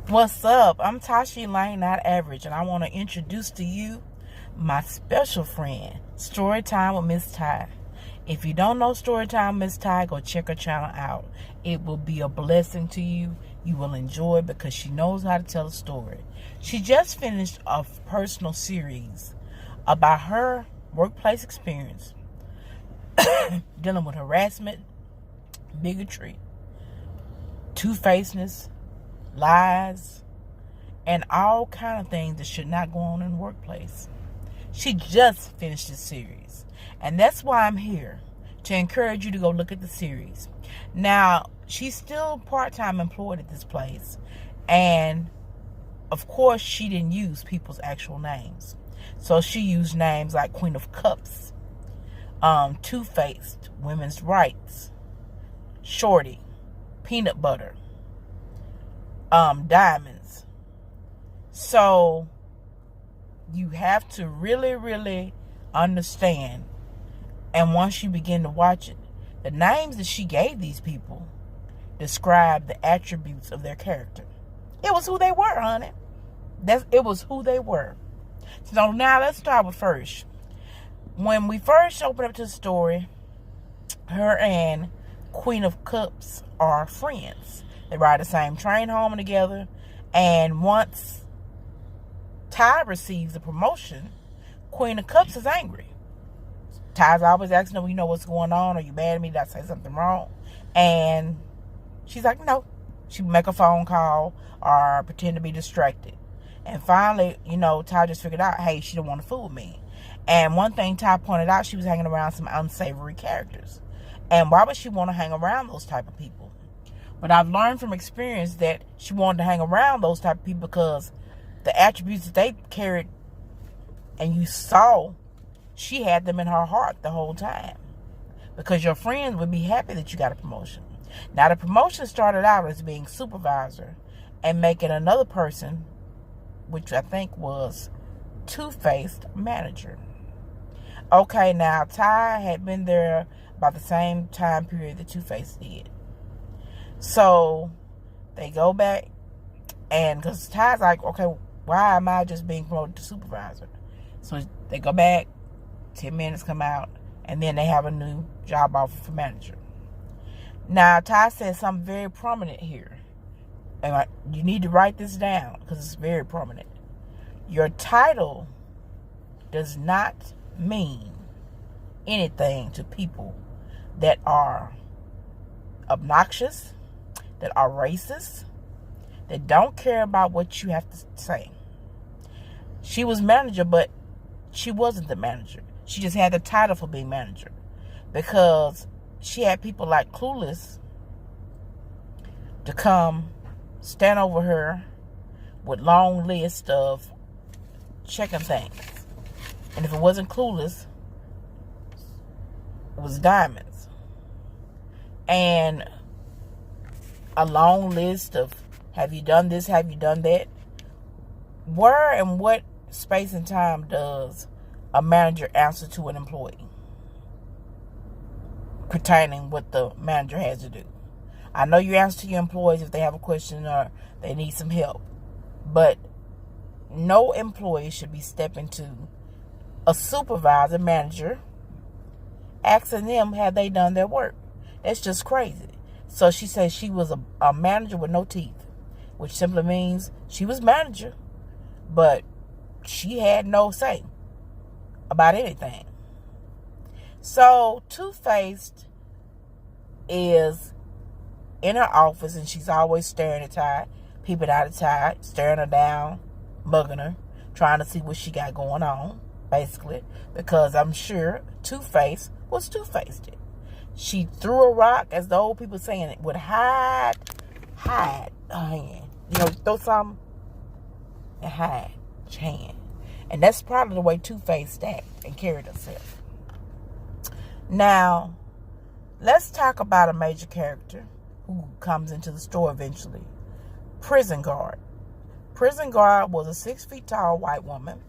What's up? I'm Tashi Lane, not average, and I want to introduce to you my special friend, Storytime with Miss Ty. If you don't know Storytime Miss Ty, go check her channel out. It will be a blessing to you. You will enjoy it because she knows how to tell a story. She just finished a personal series about her workplace experience, dealing with harassment, bigotry, two-facedness, lies, and all kind of things that should not go on in the workplace. She just finished this series, and that's why I'm here, to encourage you to go look at the series. Now, she's still part-time employed at this place, and of course she didn't use people's actual names. So she used names like Queen of Cups, Two-Faced, Women's Rights, Shorty, Peanut Butter, diamonds. So you have to really understand, and once you begin to watch it, the names that she gave these people describe the attributes of their character. It was who they were, honey. It was who they were. So now let's start with first. When we first opened up to the story, her and Queen of Cups are friends. They ride the same train home together. And once Ty receives a promotion, Queen of Cups is angry. Ty's always asking her, you know what's going on? Are you mad at me? Did I say something wrong? And she's like, no. She would make a phone call or pretend to be distracted. And finally, Ty just figured out, hey, she don't want to fool me. And one thing Ty pointed out, she was hanging around some unsavory characters. And why would she want to hang around those type of people? But I've learned from experience that she wanted to hang around those type of people because the attributes that they carried, and you saw, she had them in her heart the whole time. Because your friends would be happy that you got a promotion. Now, the promotion started out as being supervisor and making another person, which I think was Two-Faced, manager. Okay, now Ty had been there about the same time period that Two-Faced did. So they go back, and because Ty's like, okay, why am I just being promoted to supervisor? So they go back, 10 minutes come out, and then they have a new job offer for manager. Now, Ty says something very prominent here. And you need to write this down because it's very prominent. Your title does not mean anything to people that are obnoxious, that are racist, that don't care about what you have to say. She was manager, but she wasn't the manager. She just had the title for being manager because she had people like Clueless to come stand over her with long list of checking things. And if it wasn't Clueless, it was Diamonds. And a long list of, have you done this? Have you done that? Where and what space and time does a manager answer to an employee pertaining what the manager has to do? I know you answer to your employees if they have a question or they need some help, but no employee should be stepping to a supervisor, manager, asking them have they done their work. That's just crazy. So she says she was a manager with no teeth, which simply means she was manager, but she had no say about anything. So Two-Faced is in her office, and she's always staring at Ty, peeping out at Ty, staring her down, mugging her, trying to see what she got going on, basically, because I'm sure Two-Faced was Two-Faced. She threw a rock, as the old people saying it, would hide her hand. Throw something and hide your hand. And that's probably the way Two-Faced acted and carried herself. Now, let's talk about a major character who comes into the store eventually. Prison Guard. Prison Guard was a 6 feet tall white woman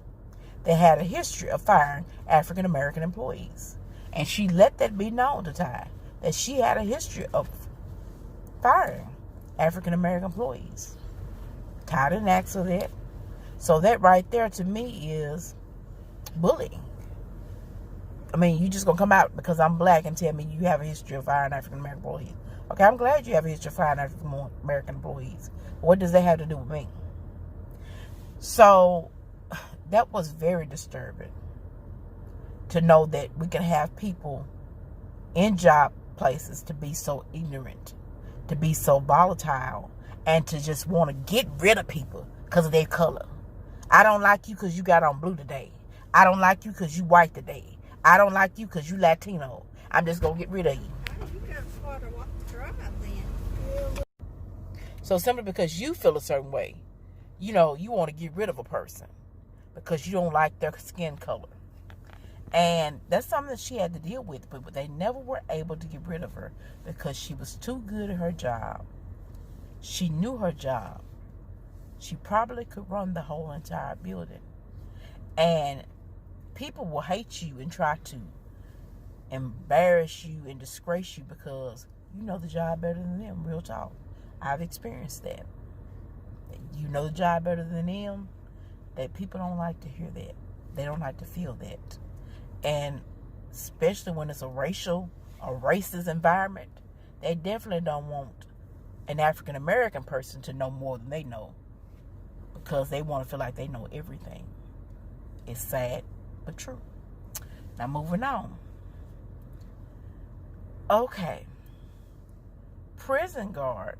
that had a history of firing African American employees. And she let that be known to Ty, that she had a history of firing African American employees. Ty didn't ask for that. So that right there to me is bullying. I mean, you just gonna come out because I'm black and tell me you have a history of firing African American employees. Okay, I'm glad you have a history of firing African American employees. What does that have to do with me? So that was very disturbing to know that we can have people in job places to be so ignorant, to be so volatile, and to just want to get rid of people because of their color. I don't like you because you got on blue today. I don't like you because you white today. I don't like you because you Latino. I'm just going to get rid of you. You got far to drive then. So simply because you feel a certain way, you want to get rid of a person because you don't like their skin color. And that's something that she had to deal with. But they never were able to get rid of her because she was too good at her job. She knew her job. She probably could run the whole entire building. And people will hate you and try to embarrass you and disgrace you because you know the job better than them. Real talk. I've experienced that. You know the job better than them. That people don't like to hear that. They don't like to feel that. And especially when it's a racist environment, they definitely don't want an African American person to know more than they know because they want to feel like they know everything. It's sad, but true. Now moving on. Okay. Prison guard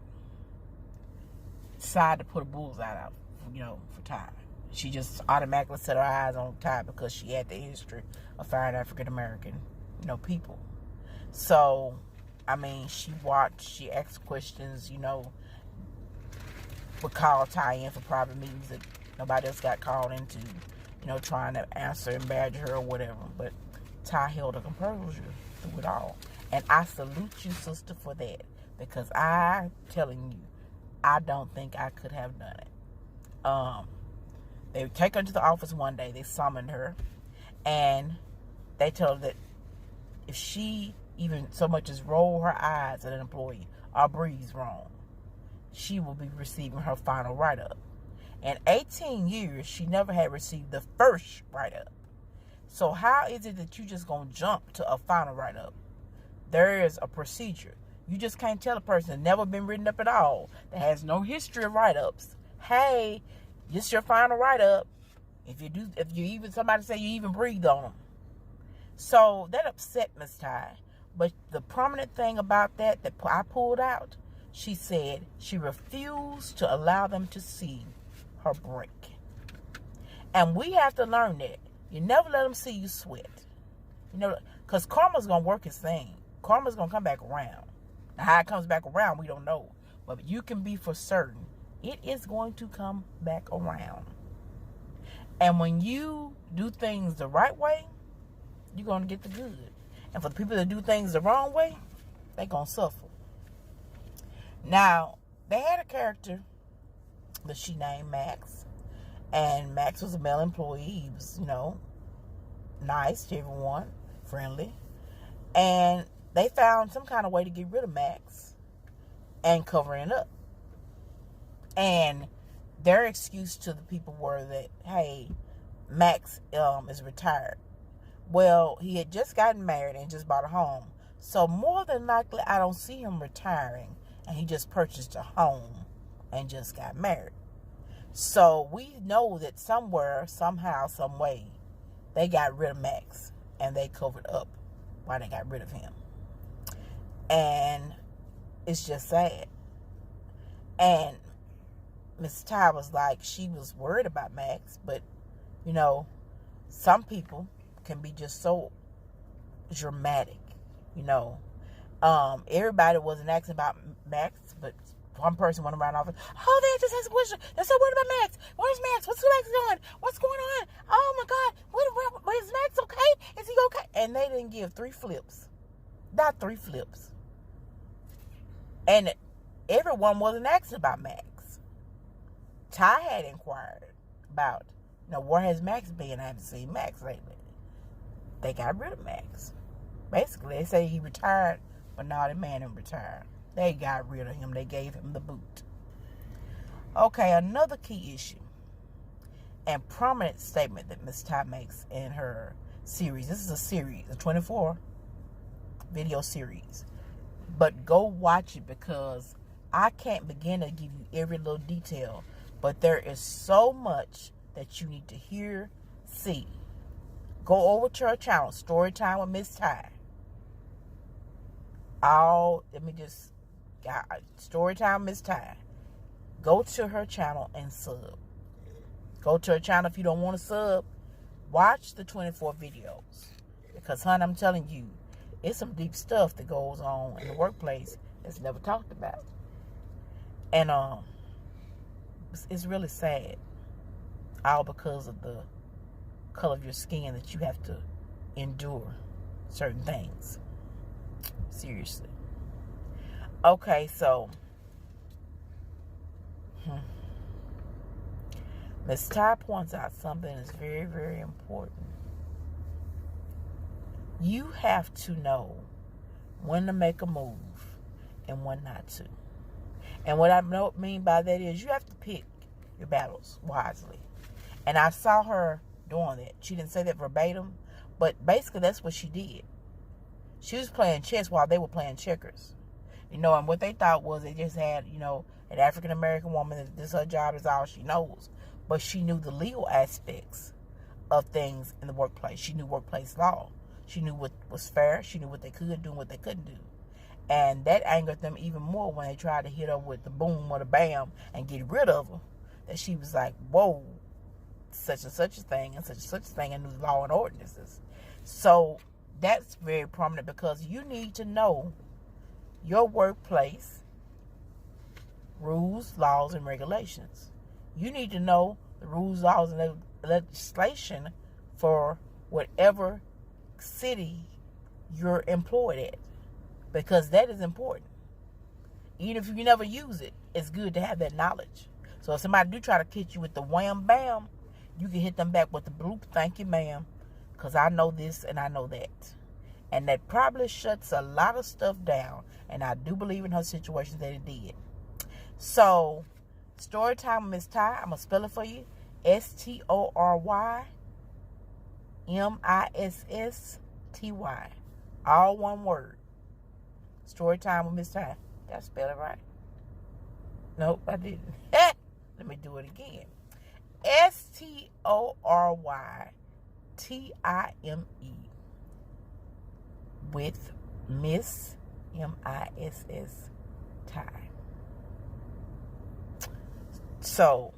decided to put a bullseye out, for Ty. She just automatically set her eyes on Ty because she had the history of firing African American, people. So, I mean, she asked questions, would call Ty in for private meetings that nobody else got called into, trying to answer and badger her or whatever. But Ty held her composure through it all. And I salute you, sister, for that. Because I'm telling you, I don't think I could have done it. They would take her to the office one day. They summoned her. And they told her that if she even so much as roll her eyes at an employee or breathes wrong, she will be receiving her final write-up. In 18 years, she never had received the first write-up. So how is it that you just going to jump to a final write-up? There is a procedure. You just can't tell a person that's never been written up at all, that has no history of write-ups, hey, this your final write-up. If somebody say you even breathe on them. So that upset Miss Ty. But the prominent thing about that I pulled out, she said she refused to allow them to see her break. And we have to learn that. You never let them see you sweat. Because karma's going to work its thing. Karma's going to come back around. Now, how it comes back around, we don't know. But you can be for certain it is going to come back around. And when you do things the right way, you're going to get the good. And for the people that do things the wrong way, they're going to suffer. Now, they had a character that she named Max. And Max was a male employee. He was, nice to everyone, friendly. And they found some kind of way to get rid of Max and cover it up. And their excuse to the people were that, hey, Max is retired. Well, he had just gotten married and just bought a home. So more than likely, I don't see him retiring. And he just purchased a home and just got married. So we know that somewhere, somehow, some way, they got rid of Max. And they covered up why they got rid of him. And it's just sad. And Miss Ty was like, she was worried about Max. But, some people can be just so dramatic, Everybody wasn't asking about Max, but one person went around the office. Oh, they just asked a question. They're so worried about Max. Where's Max? What's Max doing? What's going on? Oh my God. Is Max okay? Is he okay? And they didn't give 3 flips. Not 3 flips. And everyone wasn't asking about Max. Ty had inquired about, where has Max been? I haven't seen Max lately. They got rid of Max. Basically, they say he retired, but not a man him retired. They got rid of him. They gave him the boot. Okay, another key issue and prominent statement that Miss Ty makes in her series. This is a series, a 24 video series. But go watch it because I can't begin to give you every little detail. But there is so much that you need to hear, see. Go over to her channel, Storytime with Miss Ty. Storytime Miss Ty. Go to her channel and sub. Go to her channel if you don't want to sub. Watch the 24 videos. Because, hon, I'm telling you, it's some deep stuff that goes on in the workplace that's never talked about. And it's really sad. All because of the color of your skin that you have to endure certain things. Seriously. Okay, so Miss Ty points out something that's very, very important. You have to know when to make a move and when not to. And what I mean by that is you have to pick your battles wisely. And I saw her doing that. She didn't say that verbatim, but basically that's what she did. She was playing chess while they were playing checkers. And what they thought was they just had, an African-American woman, that this her job is all she knows. But she knew the legal aspects of things in the workplace. She knew workplace law. She knew what was fair. She knew what they could do and what they couldn't do. And that angered them even more when they tried to hit her with the boom or the bam and get rid of her. That she was like, whoa, such and such a thing and such and such a thing, and new law and ordinances. So that's very prominent because you need to know your workplace rules, laws, and regulations. You need to know the rules, laws, and legislation for whatever city you're employed at, because that is important. Even if you never use it, it's good to have that knowledge. So if somebody do try to hit you with the wham bam, you can hit them back with the bloop, thank you ma'am, because I know this and I know that. And that probably shuts a lot of stuff down, and I do believe in her situation that it did. So Storytime with Miss Ty, I'm going to spell it for you. STORYMISSTY. All one word. Storytime with Miss Ty. Did I spell it right? Nope, I didn't. Let me do it again. STORYTIME with Miss MISS Ty. So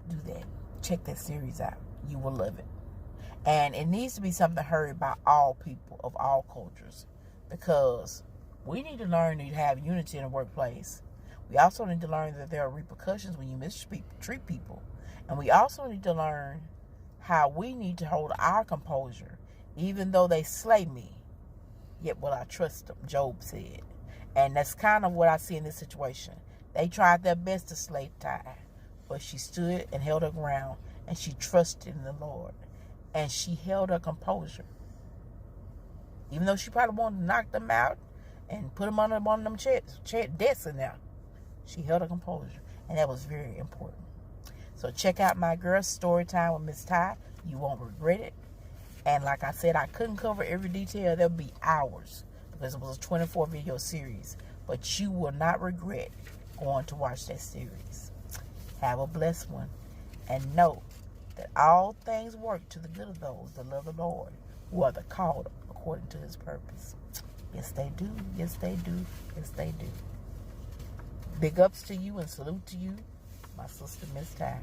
do that. Check that series out. You will love it. And it needs to be something heard by all people of all cultures, because we need to learn to have unity in the workplace. We also need to learn that there are repercussions when you mistreat people. And we also need to learn how we need to hold our composure, even though they slay me, yet will I trust them, Job said. And that's kind of what I see in this situation. They tried their best to slay Ty, but she stood and held her ground, and she trusted in the Lord, and she held her composure. Even though she probably wanted to knock them out and put them under one of them desks in there, she held her composure, and that was very important. So check out my girl Storytime with Miss Ty. You won't regret it. And like I said, I couldn't cover every detail. There'll be hours because it was a 24 video series. But you will not regret going to watch that series. Have a blessed one. And know that all things work to the good of those that love the Lord, who are the called according to his purpose. Yes, they do. Yes, they do. Yes, they do. Big ups to you and salute to you, my sister, Miss Ty.